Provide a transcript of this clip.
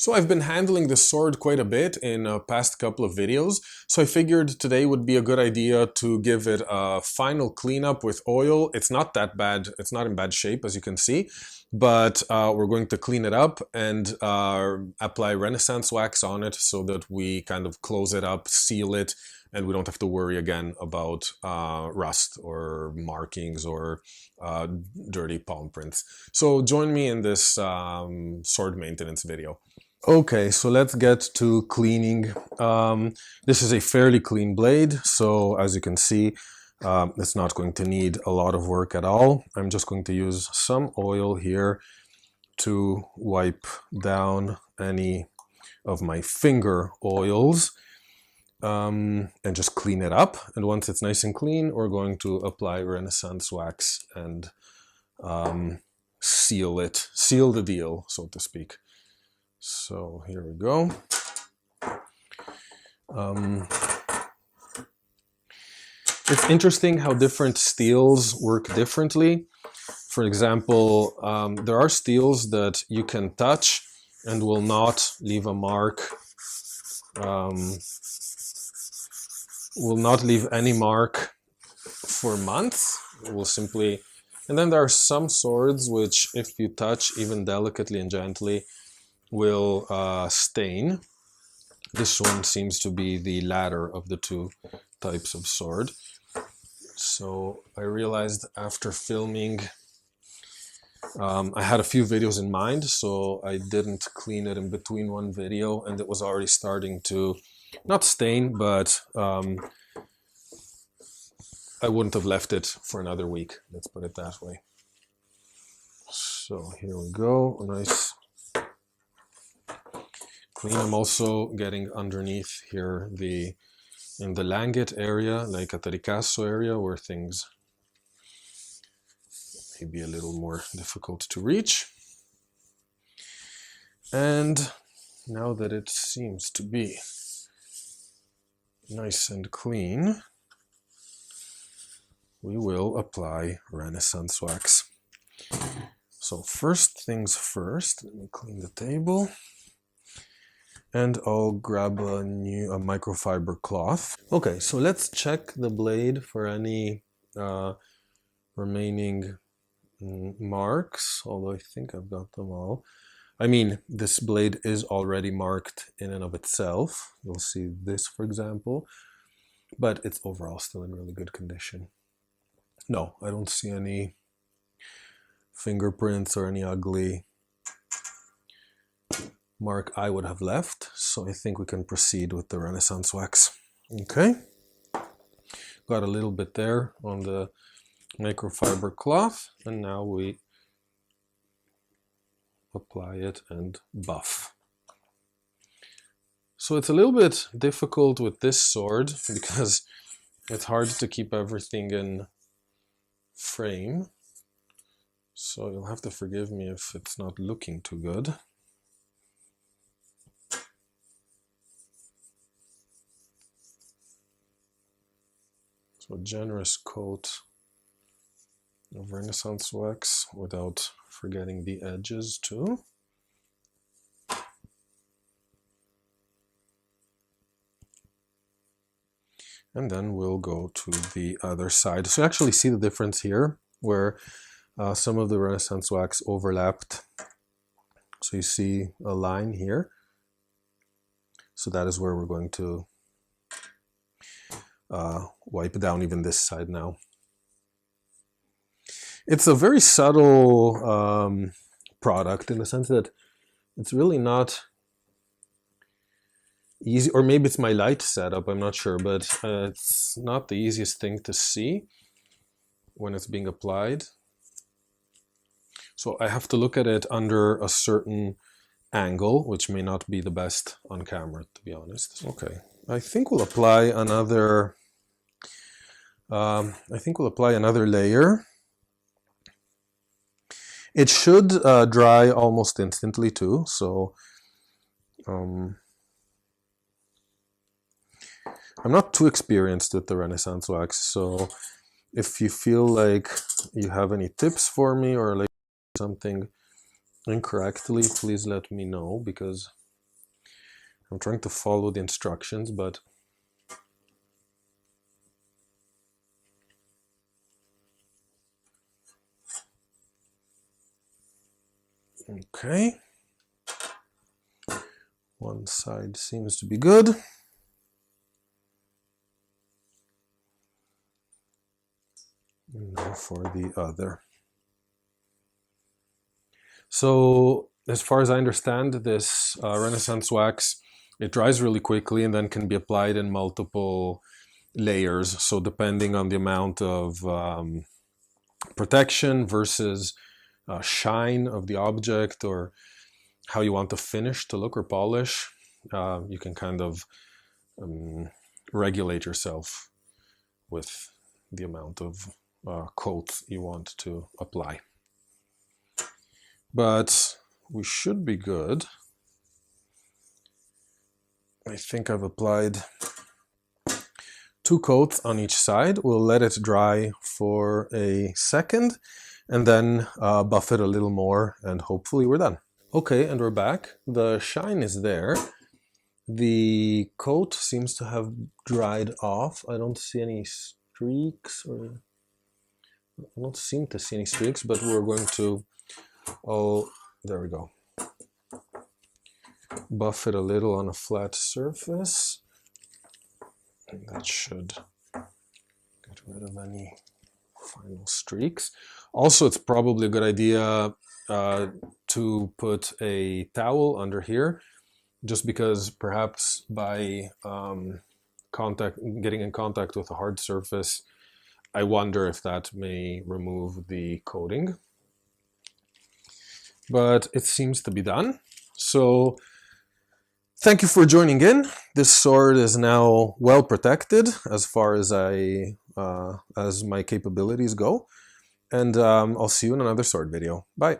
So I've been handling this sword quite a bit in a past couple of videos, so I figured today would be a good idea to give it a final cleanup with oil. It's not that bad, it's not in bad shape as you can see, but we're going to clean it up and apply Renaissance wax on it so that we kind of close it up, seal it, and we don't have to worry again about rust or markings or dirty palm prints. So join me in this sword maintenance video. Okay, so let's get to cleaning. This is a fairly clean blade, so as you can see, it's not going to need a lot of work at all. I'm just going to use some oil here to wipe down any of my finger oils and just clean it up. And once it's nice and clean, we're going to apply Renaissance wax and seal it, seal the deal, so to speak. So here we go. It's interesting how different steels work differently. For example, there are steels that you can touch and will not leave a mark, will not leave any mark for months. It will simply, and then there are some swords which, if you touch even delicately and gently, will stain. This one seems to be the latter of the two types of sword. So I realized after filming, I had a few videos in mind, so I didn't clean it in between one video, and it was already starting to not stain, but I wouldn't have left it for another week, let's put it that way. So here we go, a nice clean. I'm also getting underneath here in the langet area, like at the ricasso area, where things may be a little more difficult to reach. And now that it seems to be nice and clean, we will apply Renaissance wax. So first things first, let me clean the table. And I'll grab a microfiber cloth. Okay, so let's check the blade for any remaining marks, although I think I've got them all. I mean, this blade is already marked in and of itself. You'll see this, for example, but it's overall still in really good condition. No, I don't see any fingerprints or any ugly mark I would have left, so I think we can proceed with the Renaissance wax. Okay, got a little bit there on the microfiber cloth, and now we apply it and buff. So it's a little bit difficult with this sword because it's hard to keep everything in frame, so you'll have to forgive me if it's not looking too good. So a generous coat of Renaissance wax without forgetting the edges too. And then we'll go to the other side. So you actually see the difference here where some of the Renaissance wax overlapped. So you see a line here. So that is where we're going to wipe down even this side now. It's a very subtle product in the sense that it's really not easy, or maybe it's my light setup, I'm not sure, but it's not the easiest thing to see when it's being applied. So I have to look at it under a certain angle, which may not be the best on camera, to be honest. Okay, I think we'll apply another layer. It should dry almost instantly too, so I'm not too experienced with the Renaissance wax, so if you feel like you have any tips for me or like something incorrectly, please let me know, because I'm trying to follow the instructions, but okay. One side seems to be good. And now for the other. So as far as I understand, this Renaissance wax, it dries really quickly and then can be applied in multiple layers. So depending on the amount of protection versus shine of the object, or how you want the finish to look or polish, you can kind of regulate yourself with the amount of coat you want to apply. But we should be good. I think I've applied 2 coats on each side. We'll let it dry for a second and then buff it a little more, and hopefully we're done. Okay, and we're back. The shine is there. The coat seems to have dried off. I don't see any streaks, or I don't seem to see any streaks, but we're going to, there we go. Buff it a little on a flat surface. And that should get rid of any final streaks. Also, it's probably a good idea to put a towel under here, just because perhaps by getting in contact with a hard surface, I wonder if that may remove the coating. But it seems to be done. So thank you for joining in. This sword is now well protected as far as as my capabilities go. And I'll see you in another sword video. Bye.